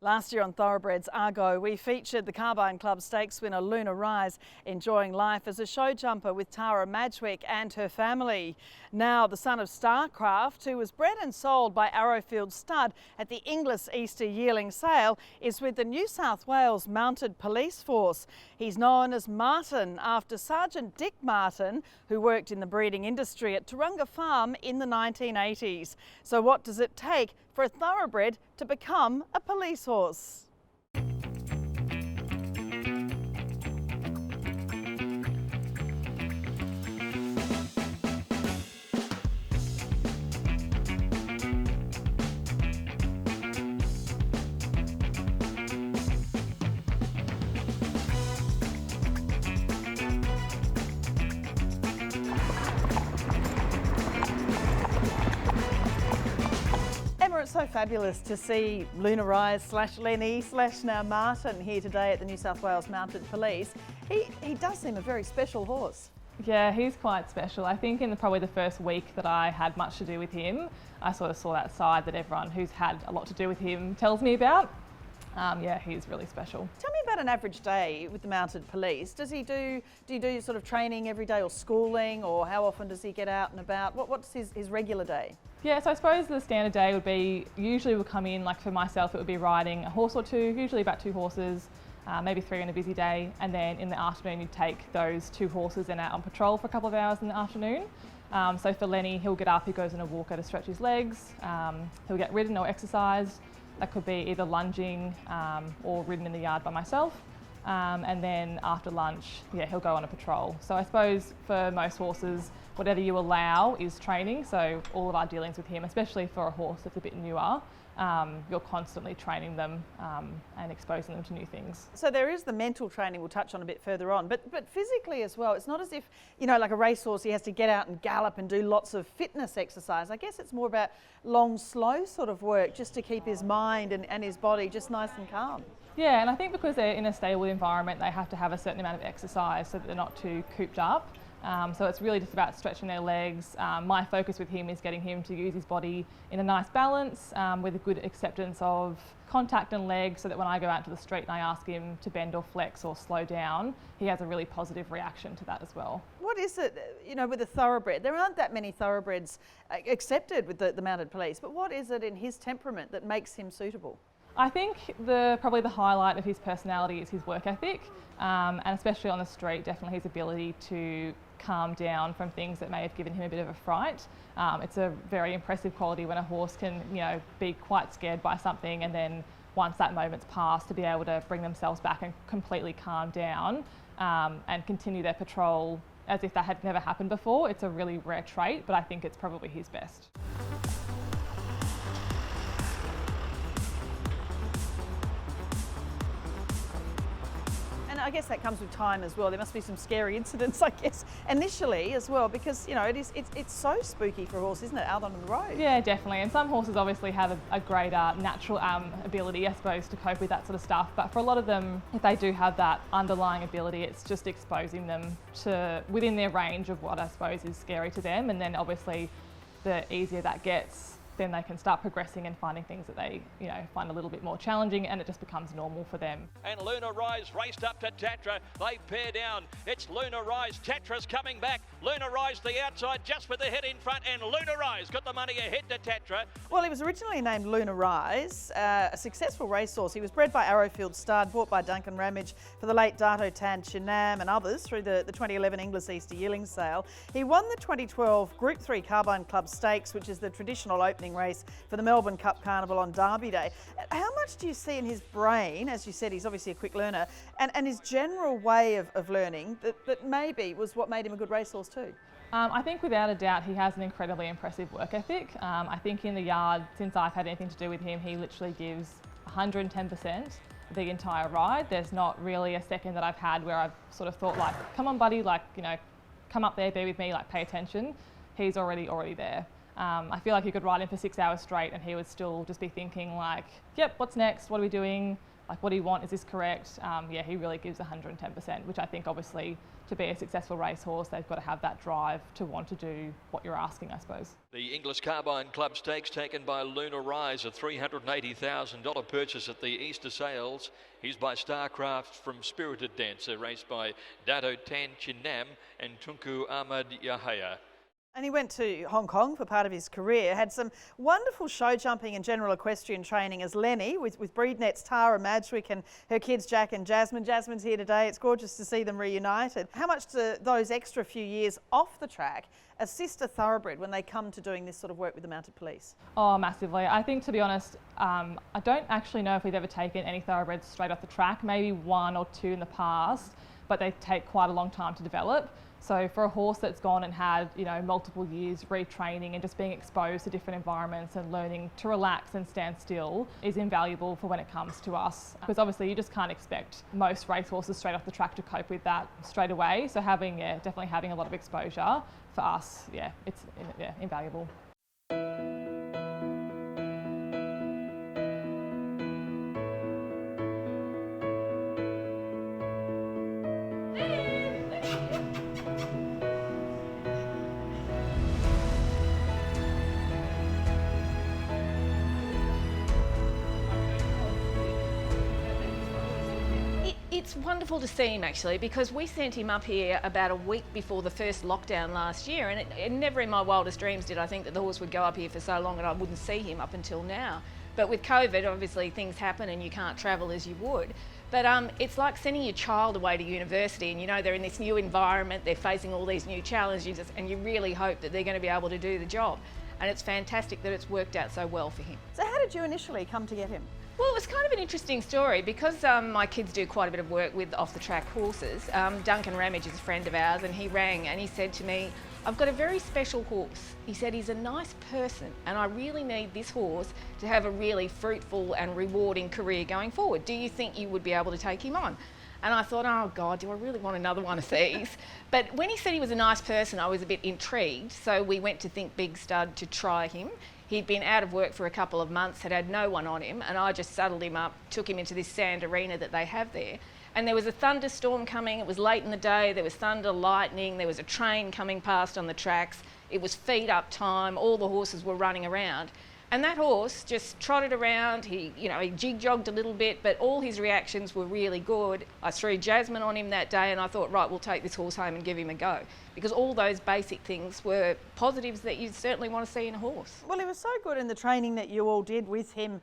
Last year on Thoroughbreds Argo, we featured the Carbine Club Stakes winner Lunar Rise enjoying life as a show jumper with Tara Madgwick and her family. Now the son of Starcraft, who was bred and sold by Arrowfield Stud at the Inglis Easter yearling sale, is with the New South Wales Mounted Police Force. He's known as Martin after Sergeant Dick Martin, who worked in the breeding industry at Turunga Farm in the 1980s. So what does it take for a thoroughbred to become a police horse? It's so fabulous to see Lunar Rise / Lenny / now Martin here today at the New South Wales Mounted Police. He does seem a very special horse. Yeah, he's quite special. I think in probably the first week that I had much to do with him, I sort of saw that side that everyone who's had a lot to do with him tells me about. Yeah, he's really special. Tell me about an average day with the Mounted Police. Do you do sort of training every day or schooling, or how often does he get out and about? What's his regular day? Yeah, so I suppose the standard day would be, usually we'll come in, like for myself, it would be riding a horse or two, usually about 2 horses, maybe 3 on a busy day. And then in the afternoon, you'd take those 2 horses and out on patrol for a couple of hours in the afternoon. So for Lenny, he'll get up, he goes on a walker to stretch his legs, he'll get ridden or exercised. That could be either lunging or ridden in the yard by myself. And then after lunch, yeah, he'll go on a patrol. So I suppose for most horses, whatever you allow is training. So all of our dealings with him, especially for a horse that's a bit newer, you're constantly training them and exposing them to new things. So there is the mental training we'll touch on a bit further on, but physically as well. It's not as if, you know, like a racehorse, he has to get out and gallop and do lots of fitness exercise. I guess it's more about long, slow sort of work just to keep his mind and his body just nice and calm. Yeah, and I think because they're in a stable environment, they have to have a certain amount of exercise so that they're not too cooped up. So it's really just about stretching their legs. My focus with him is getting him to use his body in a nice balance with a good acceptance of contact and legs, so that when I go out to the street and I ask him to bend or flex or slow down, he has a really positive reaction to that as well. What is it, you know, with a thoroughbred? There aren't that many thoroughbreds accepted with the Mounted Police, but what is it in his temperament that makes him suitable? I think probably the highlight of his personality is his work ethic, and especially on the street, definitely his ability to calm down from things that may have given him a bit of a fright. It's a very impressive quality when a horse can, you know, be quite scared by something, and then once that moment's passed, to be able to bring themselves back and completely calm down and continue their patrol as if that had never happened before. It's a really rare trait, but I think it's probably his best. I guess that comes with time as well. There must be some scary incidents, I guess, initially as well, because, you know, it's so spooky for a horse, isn't it, out on the road? Yeah, definitely. And some horses obviously have a greater natural ability, I suppose, to cope with that sort of stuff. But for a lot of them, if they do have that underlying ability, it's just exposing them to within their range of what I suppose is scary to them. And then obviously, the easier that gets, then they can start progressing and finding things that they, you know, find a little bit more challenging, and it just becomes normal for them. And Lunar Rise raced up to Tatra. They pair down. It's Lunar Rise. Tatra's coming back. Lunar Rise the outside, just with the head in front, and Lunar Rise got the money ahead to Tatra. Well, he was originally named Lunar Rise, a successful racehorse. He was bred by Arrowfield Stud, bought by Duncan Ramage for the late Dato Tan Chinam and others through the 2011 Inglis Easter yearling sale. He won the 2012 Group 3 Carbine Club Stakes, which is the traditional opening race for the Melbourne Cup Carnival on Derby Day. How much do you see in his brain, as you said, he's obviously a quick learner, and his general way of learning that maybe was what made him a good racehorse too? I think without a doubt he has an incredibly impressive work ethic. I think in the yard, since I've had anything to do with him, he literally gives 110% the entire ride. There's not really a second that I've had where I've sort of thought like, come on buddy, like, you know, come up there, be with me, like pay attention. He's already there. I feel like you could ride him for 6 hours straight and he would still just be thinking like, yep, what's next? What are we doing? like, what do you want? Is this correct? Yeah, he really gives 110%, which I think obviously to be a successful racehorse, they've got to have that drive to want to do what you're asking, I suppose. The English Carbine Club Stakes taken by Lunar Rise, a $380,000 purchase at the Easter sales. He's by Starcraft from Spirited Dancer, raced by Dato Tan Chinam and Tunku Ahmad Yahya. And he went to Hong Kong for part of his career, had some wonderful show jumping and general equestrian training as Lenny with BreedNet's Tara Madgwick and her kids Jack and Jasmine. Jasmine's here today. It's gorgeous to see them reunited. How much do those extra few years off the track assist a thoroughbred when they come to doing this sort of work with the Mounted Police? Oh, massively. I think, to be honest, I don't actually know if we've ever taken any thoroughbreds straight off the track, maybe one or two in the past, but they take quite a long time to develop. So for a horse that's gone and had, you know, multiple years retraining and just being exposed to different environments and learning to relax and stand still is invaluable for when it comes to us. Because obviously you just can't expect most racehorses straight off the track to cope with that straight away. So having, definitely having a lot of exposure for us, it's invaluable. It's wonderful to see him, actually, because we sent him up here about a week before the first lockdown last year, and it never in my wildest dreams did I think that the horse would go up here for so long and I wouldn't see him up until now. But with COVID, obviously things happen and you can't travel as you would. But it's like sending your child away to university, and you know they're in this new environment, they're facing all these new challenges, and you really hope that they're going to be able to do the job. And it's fantastic that it's worked out so well for him. So how did you initially come to get him? Well, it was kind of an interesting story because my kids do quite a bit of work with off-the-track horses. Duncan Ramage is a friend of ours, and he rang and he said to me, I've got a very special horse. He said he's a nice person and I really need this horse to have a really fruitful and rewarding career going forward. Do you think you would be able to take him on? And I thought, oh God, do I really want another one of these? But when he said he was a nice person, I was a bit intrigued. So we went to Think Big Stud to try him. He'd been out of work for a couple of months, had no one on him, and I just saddled him up, took him into this sand arena that they have there. And there was a thunderstorm coming, it was late in the day, there was thunder, lightning, there was a train coming past on the tracks, it was feed up time, all the horses were running around. And that horse just trotted around, he jig-jogged a little bit, but all his reactions were really good. I threw Jasmine on him that day and I thought, right, we'll take this horse home and give him a go. Because all those basic things were positives that you certainly want to see in a horse. Well, he was so good in the training that you all did with him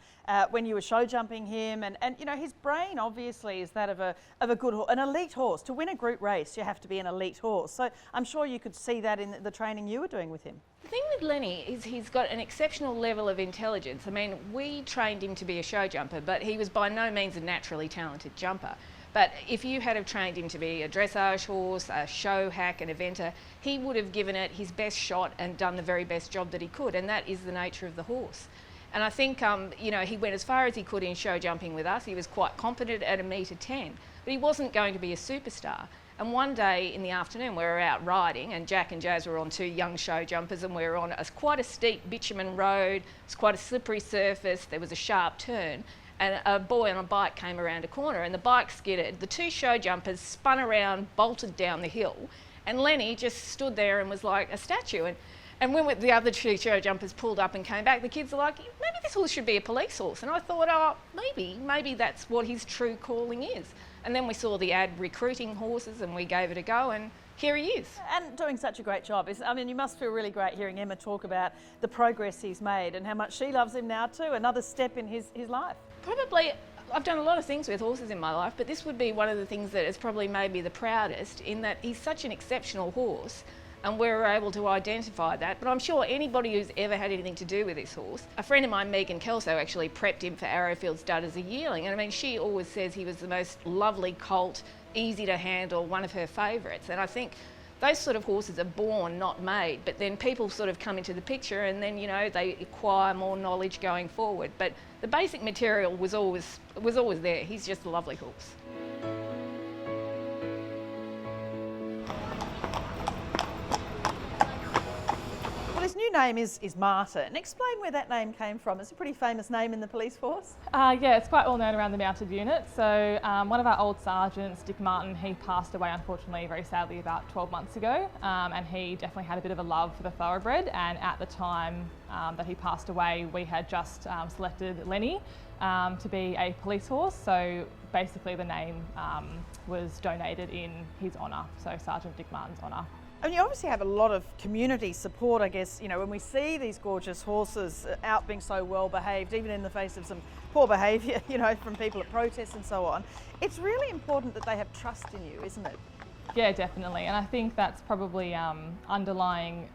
when you were show jumping him, and you know, his brain obviously is that of a good horse, an elite horse. To win a group race, you have to be an elite horse. So I'm sure you could see that in the training you were doing with him. The thing with Lenny is he's got an exceptional level of intelligence. I mean, we trained him to be a show jumper, but he was by no means a naturally talented jumper. But if you had have trained him to be a dressage horse, a show hack, an eventer, he would have given it his best shot and done the very best job that he could, and that is the nature of the horse. And I think, he went as far as he could in show jumping with us. He was quite competent at 1.10 m, but he wasn't going to be a superstar. And one day in the afternoon we were out riding, and Jack and Jazz were on two young show jumpers, and we were on quite a steep bitumen road. It's quite a slippery surface, there was a sharp turn, and a boy on a bike came around a corner and the bike skidded. The two show jumpers spun around, bolted down the hill, and Lenny just stood there and was like a statue. And when the other two show jumpers pulled up and came back, the kids were like, maybe this horse should be a police horse. And I thought, oh, maybe that's what his true calling is. And then we saw the ad recruiting horses and we gave it a go, and here he is. And doing such a great job. I mean, you must feel really great hearing Emma talk about the progress he's made and how much she loves him now too, another step in his life. Probably, I've done a lot of things with horses in my life, but this would be one of the things that has probably made me the proudest, in that he's such an exceptional horse and we were able to identify that. But I'm sure anybody who's ever had anything to do with this horse, a friend of mine, Megan Kelso, actually prepped him for Arrowfield Stud as a yearling, and I mean, she always says he was the most lovely colt, easy to handle, one of her favourites. And I think those sort of horses are born, not made, but then people sort of come into the picture and then, they acquire more knowledge going forward. But the basic material was always there. He's just a lovely horse. Well, his new new name is Martin. Explain where that name came from. It's a pretty famous name in the police force. Yeah, it's quite well known around the mounted unit. So one of our old sergeants, Dick Martin, he passed away unfortunately, very sadly, about 12 months ago. And he definitely had a bit of a love for the thoroughbred. And at the time that he passed away, we had just selected Lenny to be a police horse. So basically the name was donated in his honour, so Sergeant Dick Martin's honour. And you obviously have a lot of community support, I guess, you know, when we see these gorgeous horses out being so well behaved, even in the face of some poor behaviour, you know, from people at protests and so on, it's really important that they have trust in you, isn't it? Yeah, definitely. And I think that's probably underlying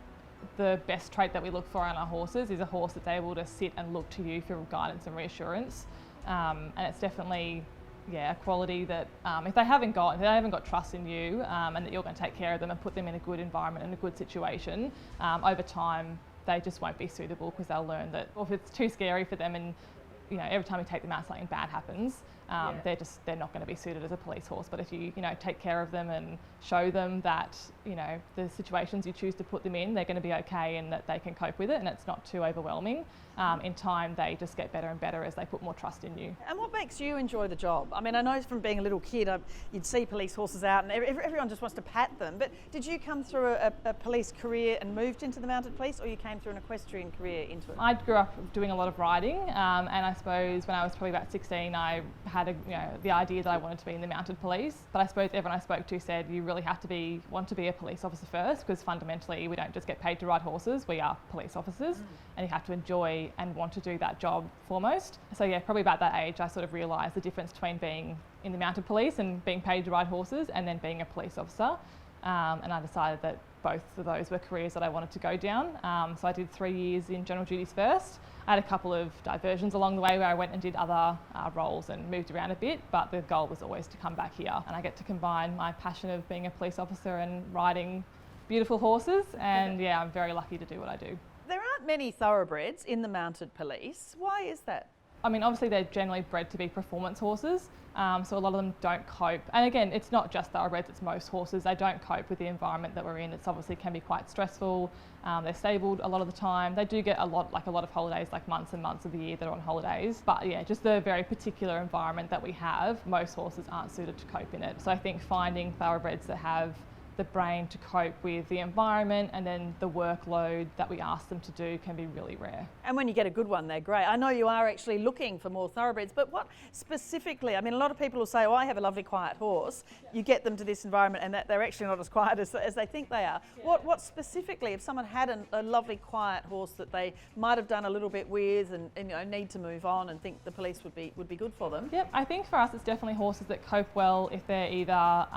the best trait that we look for in our horses is a horse that's able to sit and look to you for guidance and reassurance. And it's definitely a quality that if they haven't got trust in you and that you're going to take care of them and put them in a good environment and a good situation, over time they just won't be suitable because they'll learn that if it's too scary for them and you know every time you take them out something bad happens, they're not going to be suited as a police horse. But if you take care of them and show them that the situations you choose to put them in, they're going to be okay and that they can cope with it and it's not too overwhelming, in time they just get better and better as they put more trust in you. And what makes you enjoy the job? I mean, I know from being a little kid you'd see police horses out and everyone just wants to pat them, but did you come through a police career and moved into the mounted police, or you came through an equestrian career into it? I grew up doing a lot of riding, and I suppose when I was probably about 16 I had the idea that I wanted to be in the mounted police, but I suppose everyone I spoke to said you really have to want to be a police officer first, because fundamentally we don't just get paid to ride horses, we are police officers, and you have to enjoy and want to do that job foremost. So yeah, probably about that age I sort of realised the difference between being in the mounted police and being paid to ride horses and then being a police officer, and I decided that both of those were careers that I wanted to go down. So I did 3 years in general duties first. I had a couple of diversions along the way where I went and did other roles and moved around a bit, but the goal was always to come back here, and I get to combine my passion of being a police officer and riding beautiful horses, and yeah, I'm very lucky to do what I do. There aren't many thoroughbreds in the mounted police. Why is that? I mean, obviously they're generally bred to be performance horses, so a lot of them don't cope. And again, it's not just thoroughbreds, it's most horses. They don't cope with the environment that we're in. It's obviously can be quite stressful. They're stabled a lot of the time. They do get a lot of holidays, like months and months of the year they're on holidays. But yeah, just the very particular environment that we have, most horses aren't suited to cope in it. So I think finding thoroughbreds that have the brain to cope with the environment and then the workload that we ask them to do can be really rare. And when you get a good one, they're great. I know you are actually looking for more thoroughbreds, but what specifically? I mean, a lot of people will say, oh, I have a lovely quiet horse. You get them to this environment and that they're actually not as quiet as they think they are. Yeah. What specifically, if someone had a lovely quiet horse that they might have done a little bit with and need to move on and think the police would be good for them? Yep, I think for us it's definitely horses that cope well if they're either,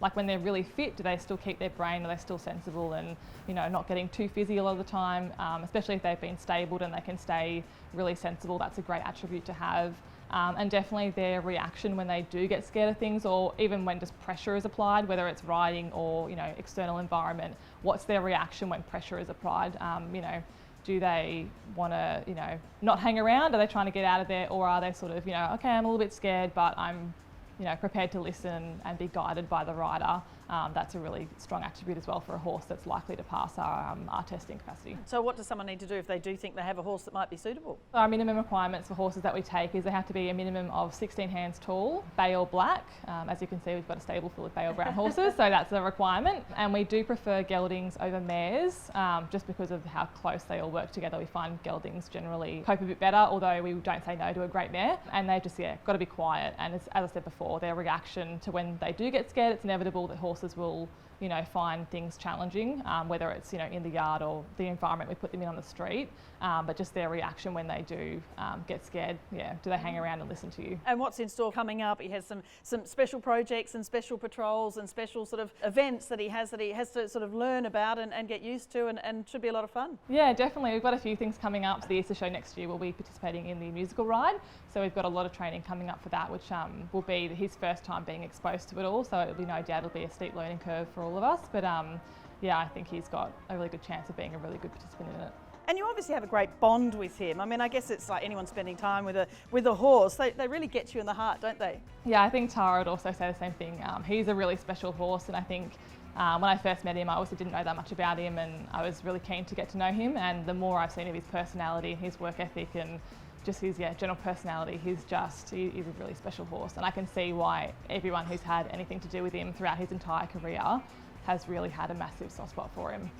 like when they're really fit, do they still keep their brain, are they still sensible and not getting too fizzy a lot of the time, especially if they've been stabled and they can stay really sensible. That's a great attribute to have. And definitely their reaction when they do get scared of things, or even when just pressure is applied, whether it's riding or external environment, what's their reaction when pressure is applied? Do they want to not hang around? Are they trying to get out of there, or are they sort of okay, I'm a little bit scared but I'm prepared to listen and be guided by the rider? That's a really strong attribute as well for a horse that's likely to pass our testing capacity. So what does someone need to do if they do think they have a horse that might be suitable? Our minimum requirements for horses that we take is they have to be a minimum of 16 hands tall, bay or black. As you can see, we've got a stable full of bay or brown horses, so that's a requirement. And we do prefer geldings over mares, just because of how close they all work together. We find geldings generally cope a bit better, although we don't say no to a great mare. And they just, got to be quiet. And as I said before, their reaction to when they do get scared, it's inevitable that horses will find things challenging, whether it's in the yard or the environment we put them in on the street, but just their reaction when they do get scared. Do they hang around and listen to you? And what's in store coming up? He has some special projects and special patrols and special sort of events that he has to sort of learn about and get used to, and should be a lot of fun. Yeah, definitely. We've got a few things coming up. For the Easter show next year, we'll be participating in the musical ride, so we've got a lot of training coming up for that, which will be his first time being exposed to it all, so it'll be no doubt it'll be a steep learning curve for all of us, but I think he's got a really good chance of being a really good participant in it. And you obviously have a great bond with him. I mean, I guess it's like anyone spending time with a horse. They really get you in the heart, don't they? Yeah, I think Tara would also say the same thing. He's a really special horse, and I think When I first met him, I also didn't know that much about him, and I was really keen to get to know him. And the more I've seen of his personality, his work ethic, and just his general personality, he's a really special horse. And I can see why everyone who's had anything to do with him throughout his entire career has really had a massive soft spot for him.